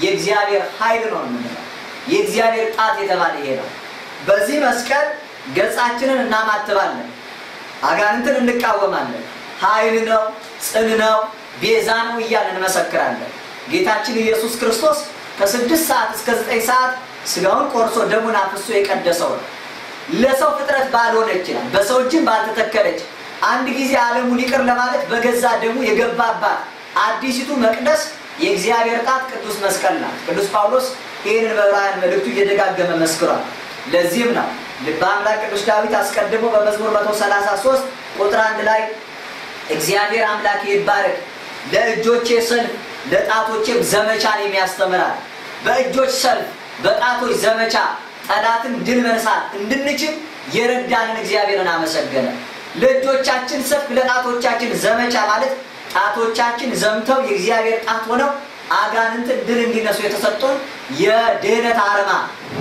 የእግዚአብሔር ኃይል ነው እንላለን። የእግዚአብሔር ጣት የተባለ ይሄ ነው። በዚህ መስቀል ገጻችንን እናማትባለን፣ አጋንንትን እንቃወማለን። ኃይል ነው፣ ጽን ነው፣ ቤዛ ነው እያልን እንመሰክራለን። ጌታችን ኢየሱስ ክርስቶስ ከ6 ሰዓት እስከ 9 ሰዓት ስጋውን ቆርሶ ደሙን አፍሶ የቀደሰው ነው። ለሰው ፍጥረት ባልሆነች ይላል በሰው እጅ ባልተተከለች አንድ ጊዜ ዓለሙን ይቅር ለማለት በገዛ ደሙ የገባባት አዲሲቱ መቅደስ የእግዚአብሔር ጣት ቅዱስ መስቀል ናት። ቅዱስ ጳውሎስ ይህንን በዕብራውያን መልእክቱ እየደጋገመ መስክሯል። ለዚህም ነው ልበ አምላክ ቅዱስ ዳዊት አስቀድሞ በመዝሙር 133 ቁጥር 1 ላይ እግዚአብሔር አምላክ ይባረክ ለእጆቼ ሰልፍ ለጣቶቼም ዘመቻን የሚያስተምራል። በእጆች ሰልፍ በጣቶች ዘመቻ ጠላትን ድል መንሳት እንድንችል የረዳንን እግዚአብሔርን አመሰገነ። ለእጆቻችን ሰልፍ ለጣቶቻችን ዘመቻ ማለት ጣቶቻችን ዘምተው የእግዚአብሔር ጣት ሆነው አጋንንትን ድል እንዲነሱ የተሰጡን የድህነት አርማ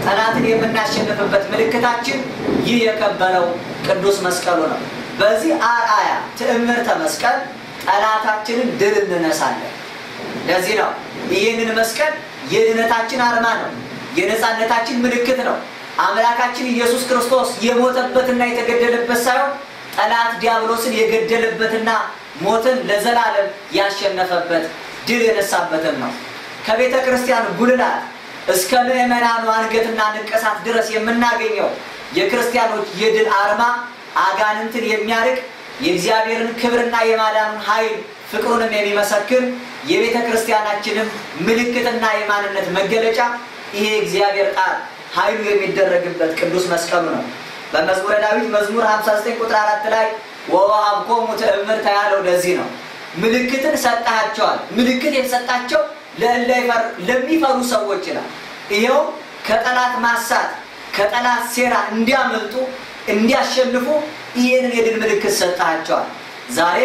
ጠላትን የምናሸንፍበት ምልክታችን ይህ የከበረው ቅዱስ መስቀሉ ነው። በዚህ አርአያ ትዕምርተ መስቀል ጠላታችንን ድል እንነሳለን። ለዚህ ነው ይህንን መስቀል የድህነታችን አርማ ነው፣ የነፃነታችን ምልክት ነው። አምላካችን ኢየሱስ ክርስቶስ የሞተበትና የተገደለበት ሳይሆን ጠላት ዲያብሎስን የገደለበትና ሞትን ለዘላለም ያሸነፈበት ድል የነሳበትም ነው። ከቤተ ክርስቲያን ጉልላት እስከ ምዕመናኑ አንገትና ንቅሳት ድረስ የምናገኘው የክርስቲያኖች የድል አርማ አጋንንትን የሚያርቅ የእግዚአብሔርን ክብርና የማዳኑን ኃይል ፍቅሩንም የሚመሰክር የቤተ ክርስቲያናችንም ምልክትና የማንነት መገለጫ ይሄ እግዚአብሔር ቃል ኃይሉ የሚደረግበት ቅዱስ መስቀሉ ነው። በመዝሙረ ዳዊት መዝሙር 59 ቁጥር 4 ላይ ወወሀብኮሙ ትዕምርተ ያለው ለዚህ ነው። ምልክትን ሰጣቸዋል። ምልክት የተሰጣቸው ለሚፈሩ ሰዎች ይላል። ይሄው ከጠላት ማሳት ከጠላት ሴራ እንዲያመልጡ እንዲያሸንፉ ይሄንን የድል ምልክት ሰጣቸዋል። ዛሬ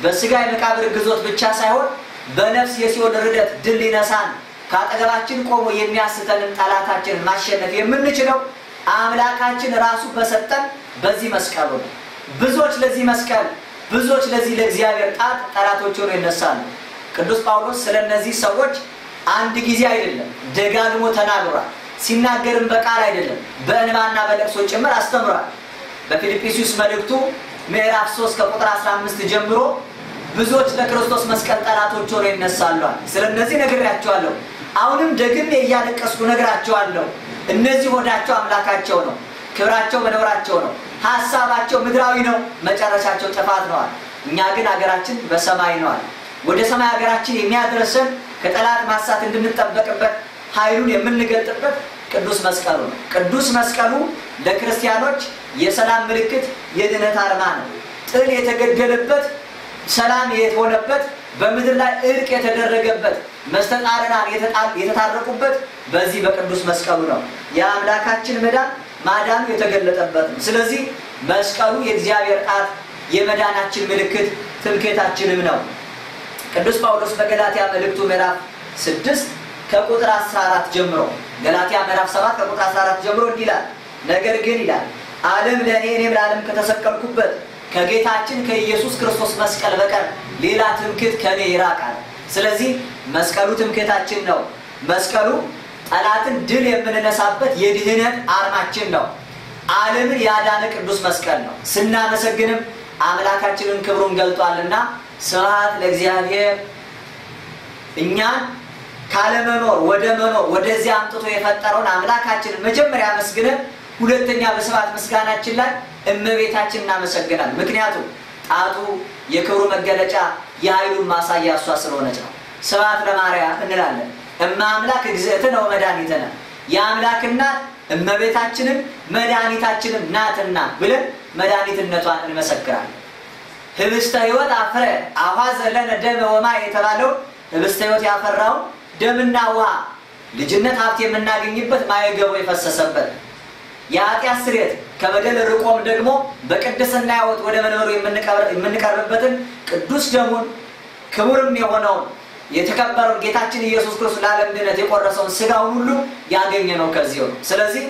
በስጋ የመቃብር ግዞት ብቻ ሳይሆን በነፍስ የሲኦል ርደት ድል ሊነሳን ካጠገባችን ቆሞ የሚያስተንን ጠላታችንን ማሸነፍ የምንችለው አምላካችን ራሱ በሰጠን በዚህ መስቀሉ ነው። ብዙዎች ለዚህ መስቀል ብዙዎች ለዚህ ለእግዚአብሔር ጣት ጠላቶች ሆነው ይነሳሉ። ቅዱስ ጳውሎስ ስለነዚህ ሰዎች አንድ ጊዜ አይደለም ደጋግሞ ተናግሯል። ሲናገርም በቃል አይደለም በእንባና በለቅሶ ጭምር አስተምሯል። በፊልጵስዩስ መልእክቱ ምዕራፍ 3 ከቁጥር 15 ጀምሮ ብዙዎች ለክርስቶስ መስቀል ጠላቶች ሆነው ይነሳሉ። ስለነዚህ ነግራቸዋለሁ፣ አሁንም ደግሜ እያለቀስኩ ነግራቸዋለሁ። እነዚህ ሆዳቸው አምላካቸው ነው፣ ክብራቸው መኖራቸው ነው፣ ሐሳባቸው ምድራዊ ነው፣ መጨረሻቸው ጥፋት ነው። እኛ ግን ሀገራችን በሰማይ ነው። ወደ ሰማይ ሀገራችን የሚያደርሰን ከጠላት ማሳት እንድንጠበቅበት ኃይሉን የምንገልጥበት ቅዱስ መስቀሉ ነው። ቅዱስ መስቀሉ ለክርስቲያኖች የሰላም ምልክት የድህነት አርማ ነው። ጥል የተገደለበት ሰላም የሆነበት በምድር ላይ እርቅ የተደረገበት መስተጣረናን የተታረቁበት በዚህ በቅዱስ መስቀሉ ነው። የአምላካችን ማዳኑ የተገለጠበት ነው። ስለዚህ መስቀሉ የእግዚአብሔር ጣት የመዳናችን ምልክት ትምክህታችንም ነው። ቅዱስ ጳውሎስ በገላትያ መልእክቱ ምዕራፍ 6 ከቁጥር 14 ጀምሮ ገላትያ ምዕራፍ 7 ከቁጥር 14 ጀምሮ እንዲህ ይላል፣ ነገር ግን ይላል ዓለም ለእኔ እኔም ለዓለም ከተሰቀልኩበት ከጌታችን ከኢየሱስ ክርስቶስ መስቀል በቀር ሌላ ትምክህት ከኔ ይራቃል። ስለዚህ መስቀሉ ትምክህታችን ነው። መስቀሉ ጠላትን ድል የምንነሳበት የድህነት አርማችን ነው። ዓለምን ያዳነ ቅዱስ መስቀል ነው። ስናመሰግንም አምላካችንን ክብሩን ገልጧልና ስብሐት ለእግዚአብሔር እኛን ካለመኖር ወደ መኖር ወደዚህ አምጥቶ የፈጠረውን አምላካችንን መጀመሪያ መስግነን ሁለተኛ በስብሐት ምስጋናችን ላይ እመቤታችንን እናመሰግናለን። ምክንያቱም ጣቱ የክብሩ መገለጫ የኃይሉን ማሳያ እሷ ስለሆነች ነው። ስብሐት ለማርያም እንላለን። እመ አምላክ እግዝእትነ ወመድኃኒትነ የአምላክ እናት እመቤታችንን መድኃኒታችንን ናትና ብለን መድኃኒትነቷን እንመሰክራለን። ህብስተ ሕይወት አፍረ አኀዘ ለነ ደመ ወማይ የተባለው ህብስተ ሕይወት ያፈራው ደምና ውሃ ልጅነት ሀብት የምናገኝበት ማየገቦ የፈሰሰበት የኃጢአት ስርየት ከበደል ርቆም ደግሞ በቅድስና ሕይወት ወደ መንበሩ የምንቀርብበትን ቅዱስ ደሙን ክቡርም የሆነውን የተከበረውን ጌታችን ኢየሱስ ክርስቶስ ለዓለም ድነት የቆረሰውን ስጋውን ሁሉ ያገኘነው ከዚህ ነው። ስለዚህ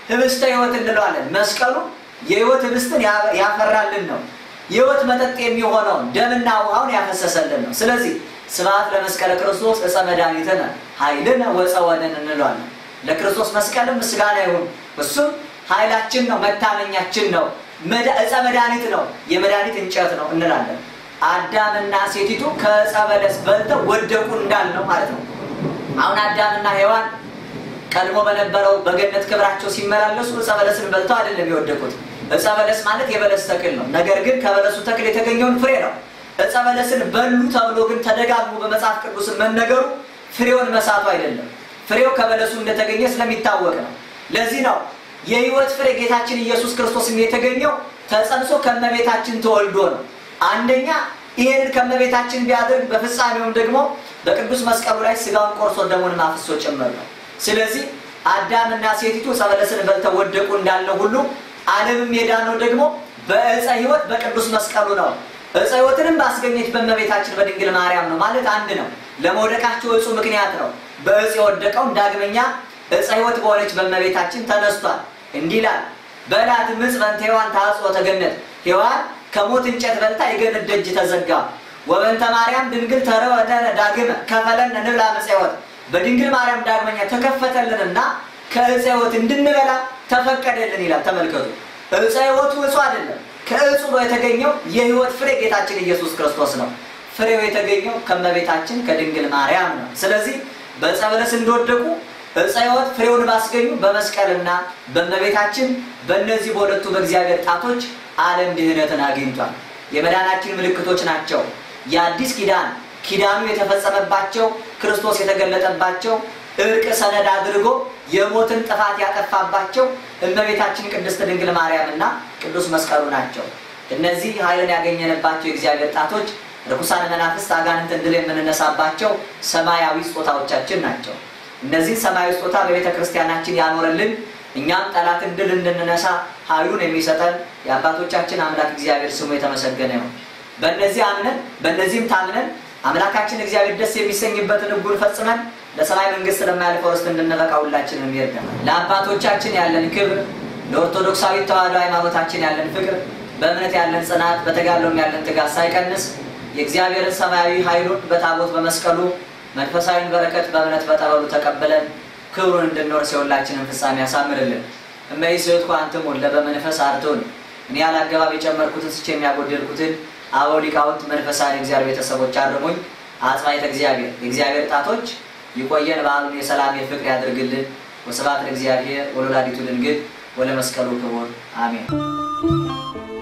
ህብስተ ሕይወት እንለዋለን። መስቀሉ የሕይወት ህብስትን ያፈራልን ነው። የሕይወት መጠጥ የሚሆነውን ደምና ውሃውን ያፈሰሰልን ነው። ስለዚህ ስብሐት ለመስቀለ ክርስቶስ ዕፀ መድኃኒትነ ኃይልነ ወፀወንን እንለዋለን። ለክርስቶስ መስቀልም ምስጋና ይሁን። እሱም ኃይላችን ነው፣ መታመኛችን ነው፣ ዕፀ መድኃኒት ነው፣ የመድኃኒት እንጨት ነው እንላለን። አዳምና ሴቲቱ ከዕፀ በለስ በልተው ወደቁ እንዳልነው ማለት ነው። አሁን አዳምና ሔዋን ቀድሞ በነበረው በገነት ክብራቸው ሲመላለሱ ዕፀ በለስን በልተው አይደለም የወደቁት። ዕፀ በለስ ማለት የበለስ ተክል ነው። ነገር ግን ከበለሱ ተክል የተገኘውን ፍሬ ነው። ዕፀ በለስን በሉ ተብሎ ግን ተደጋግሞ በመጽሐፍ ቅዱስ መነገሩ ፍሬውን መሳቱ አይደለም። ፍሬው ከበለሱ እንደተገኘ ስለሚታወቅ ነው። ለዚህ ነው የሕይወት ፍሬ ጌታችን ኢየሱስ ክርስቶስም የተገኘው ተጸንሶ ከመቤታችን ተወልዶ ነው። አንደኛ ይሄንን ከመቤታችን ቢያደርግ በፍጻሜውም ደግሞ በቅዱስ መስቀሉ ላይ ስጋውን ቆርሶ ደሙን ማፍሶ ጭምር ነው። ስለዚህ አዳምና ሴቲቱ ዕፀ በለስን በልተው ወደቁ እንዳልነው ሁሉ ዓለምም የዳነው ደግሞ በዕፀ ሕይወት በቅዱስ መስቀሉ ነው። ዕፀ ሕይወትንም ባስገኘች በመቤታችን በድንግል ማርያም ነው ማለት አንድ ነው። ለመውደቃቸው ዕፁ ምክንያት ነው። በዕፅ የወደቀው ዳግመኛ ዕፀ ሕይወት በሆነች በመቤታችን ተነስቷል። እንዲህ ይላል በላት ምጽ በእንተ ሔዋን ታጽኦ ተገነት ሔዋን ከሞት እንጨት በልታ የገነት ደጅ ተዘጋ ወበእንተ ማርያም ድንግል ተረወነ ዳግመ ከፈለን እንብላ ዕፀ ሕይወት በድንግል ማርያም ዳግመኛ ተከፈተልንና ከዕፀ ሕይወት እንድንበላ ተፈቀደልን ይላል። ተመልከቱ ዕፀ ሕይወቱ ዕፁ አይደለም። ከዕፁ የተገኘው የሕይወት ፍሬ ጌታችን ኢየሱስ ክርስቶስ ነው። ፍሬው የተገኘው ከመቤታችን ከድንግል ማርያም ነው። ስለዚህ በዕፀ በለስ እንደወደቁ ዕፀ ሕይወት ፍሬውን ባስገኙ በመስቀልና በመቤታችን በእነዚህ በሁለቱ በእግዚአብሔር ጣቶች ዓለም ድህነትን አግኝቷል። የመዳናችን ምልክቶች ናቸው። የአዲስ ኪዳኑ የተፈጸመባቸው ክርስቶስ የተገለጠባቸው እርቅ ሰነድ አድርጎ የሞትን ጥፋት ያጠፋባቸው እመቤታችን ቅድስት ድንግል ማርያምና ቅዱስ መስቀሉ ናቸው። እነዚህ ኃይልን ያገኘንባቸው የእግዚአብሔር ጣቶች ርኩሳን መናፍስት አጋንንትን ድል የምንነሳባቸው ሰማያዊ ስጦታዎቻችን ናቸው። እነዚህ ሰማያዊ ስጦታ በቤተ ክርስቲያናችን ያኖርልን እኛም ጠላትን ድል እንድንነሳ ኃይሉን የሚሰጠን የአባቶቻችን አምላክ እግዚአብሔር ስሙ የተመሰገነ ነው። በእነዚህ አምነን በእነዚህም ታምነን አምላካችን እግዚአብሔር ደስ የሚሰኝበትን ሕጉን ፈጽመን ለሰማይ መንግስት ለማያልፈው ርስት እንድንበቃ ሁላችንም ይርዳን። ለአባቶቻችን ያለን ክብር፣ ለኦርቶዶክሳዊ ተዋሕዶ ሃይማኖታችን ያለን ፍቅር፣ በእምነት ያለን ጽናት፣ በተጋድሎም ያለን ትጋት ሳይቀንስ የእግዚአብሔርን ሰማያዊ ኃይሉን በታቦት በመስቀሉ መንፈሳዊን በረከት በእምነት በጠበሉ ተቀበለን ክብሩን እንድንወርስ የሁላችንን ፍጻሜ ያሳምርልን። እመይስሕት ኳንትሙ ለበመንፈስ አርቱን እኔ ያላገባብ የጨመርኩትን ስቼ የሚያጎደልኩትን አበው ሊቃውንት መንፈሳዊ እግዚአብሔር ቤተሰቦች አርሙኝ። አጽባይተ እግዚአብሔር የእግዚአብሔር ጣቶች ይቆየን። በዓሉን የሰላም የፍቅር ያድርግልን። ወስብሐት ለእግዚአብሔር ወለወላዲቱ ድንግል ወለመስቀሉ ክቡር አሜን።